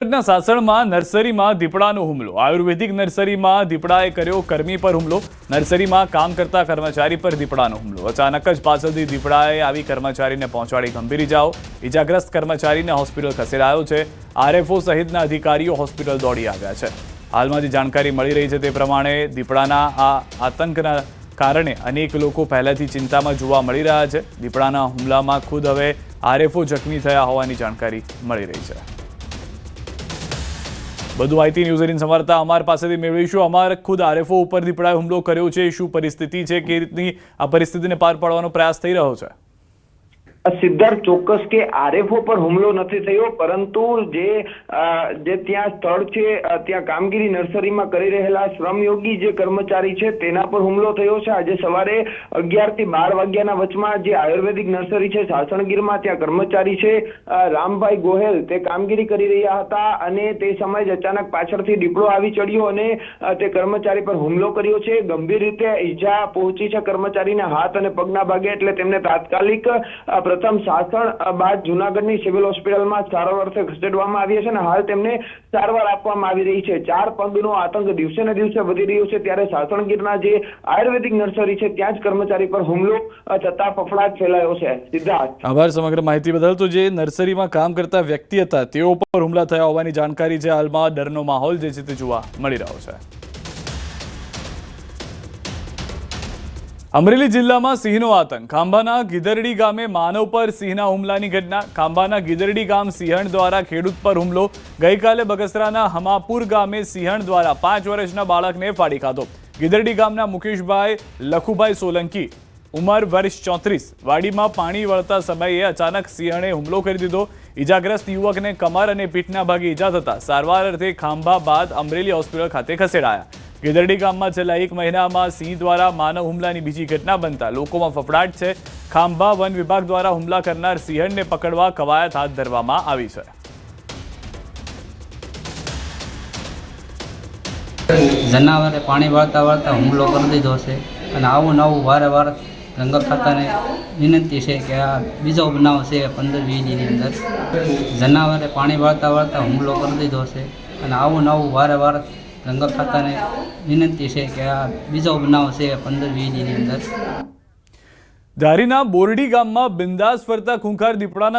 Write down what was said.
સાસણમાં નર્સરીમાં દીપડાનો હુમલો। આયુર્વેદિક નર્સરીમાં દીપડાએ કર્યો કર્મી પર હુમલો। નર્સરીમાં કામ કરતા કર્મચારી પર દીપડાનો હુમલો। અચાનક જ પાછળથી દીપડાએ આવી કર્મચારીને પહોંચાડી ગંભીર ઇજાઓ। ઇજાગ્રસ્ત કર્મચારીને હોસ્પિટલ ખસેડાયો છે। આરએફઓ સહિતના અધિકારીઓ હોસ્પિટલ દોડી આવ્યા છે। હાલમાં જે જાણકારી મળી રહી છે તે પ્રમાણે દીપડાના આ આતંકના કારણે અનેક લોકો પહેલાથી ચિંતામાં જોવા મળી રહ્યા છે। દીપડાના હુમલામાં ખુદ હવે આરએફઓ જખમી થયા હોવાની જાણકારી મળી રહી છે। વધુ માહિતી ન્યૂઝ 18 સંવાદદાતા અમર પાસેથી મેળવીશું। અમર, ખુદ આરએફઓ ઉપર દીપડાએ હુમલો કર્યો છે, શું પરિસ્થિતિ છે, કે રીતની આ પરિસ્થિતિને પાર પાડવાનો પ્રયાસ થઈ રહ્યો છે? સિદ્ધાર્થ, ચોક્કસ કે આરએફઓ પર હુમલો નથી થયો, પરંતુ જે ત્યાં સ્થળ છે ત્યાં કામગીરી નર્સરીમાં કરી રહેલા શ્રમયોગી જે કર્મચારી છે તેના પર હુમલો થયો છે। આજે સવારે 11 થી 12 વાગ્યાના વચમાં જે આયુર્વેદિક નર્સરી છે સાસણગીરમાં, ત્યાં કર્મચારી છે રામભાઈ ગોહેલ તે કામગીરી કરી રહ્યા હતા અને તે સમયે જ અચાનક પાછળથી દીપડો આવી ચડ્યો અને તે કર્મચારી પર હુમલો કર્યો છે। ગંભીર રીતે ઈજા પહોંચી છે કર્મચારીના હાથ અને પગના ભાગે, એટલે તેમને તાત્કાલિક પ્રથમ સાસણ બાદ જૂનાગઢની સિવિલ હોસ્પિટલમાં સારવાર અર્થે ખસેડવામાં આવી છે અને હાલ તેમને સારવાર આપવામાં આવી રહી છે। 4 પગનો આતંક દિવસે ને દિવસે વધી રહ્યો છે, ત્યારે સાસણગીરના જે આયુર્વેદિક નર્સરી છે ત્યાં જ કર્મચારી પર હુમલો થતા ફફડાટ ફેલાયો છે। સિદ્ધાર્થ, આભાર સમગ્ર માહિતી બદલ। તો જે નર્સરીમાં કામ કરતા વ્યક્તિ હતા તેઓ પર હુમલા થયા હોવાની જાણકારી છે। હાલમાં ડરનો માહોલ જે છે તે જોવા મળી રહ્યો છે। અમરેલી જિલ્લામાં સિંહનો આતંક। ખાંભાના ગીદરડી ગામે માનવ પર સિંહના હુમલાની ઘટના। ખાંભાના ગીદરડી ગામ સિંહણ દ્વારા ખેડૂત પર હુમલો। ગઈકાલે બગસરાના હમાપુર ગામે સિંહણ દ્વારા 5 વર્ષના બાળકને ફાડી ખાધો। ગીદરડી ગામના મુકેશભાઈ લખુભાઈ સોલંકી, ઉંમર વર્ષ 34, વાડીમાં પાણી વળતા સમયે અચાનક સિંહણે હુમલો કરી દીધો। ઇજાગ્રસ્ત યુવકને કમર અને પીઠના ભાગે ઇજા થતા સારવાર અર્થે ખાંભા બાદ અમરેલી હોસ્પિટલ ખાતે ખસેડાયા। ગીદરડી ગામમાં છેલ્લા 1 મહિનામાં સિંહ દ્વારા માનવ હુમલાની બીજી ઘટના બનતા લોકોમાં ફફડાટ છે। ખાંભા વન વિભાગ દ્વારા હુમલા કરનાર સિંહણને પકડવા કવાયત હાથ ધરવામાં આવી છે। જનાવરે પાણી વાળતા વાળતા હુમલો કરી દીધો છે અને આવું નવું વારે વારે જંગલ ખાતાને વિનંતી છે કે આ બીજો બનાવ છે 15-20 દીની અંદર। જનાવરે પાણી વાળતા વાળતા હુમલો કરી દીધો છે અને આવું નવું વારે વારે જંગલ ખાતાને વિનંતી છે કે આ બીજો બનાવ છે 15-20 દીની અંદર। ધારીના બોરડી ગામમાં બિંદાસ ફરતા ખૂંખાર દીપડાના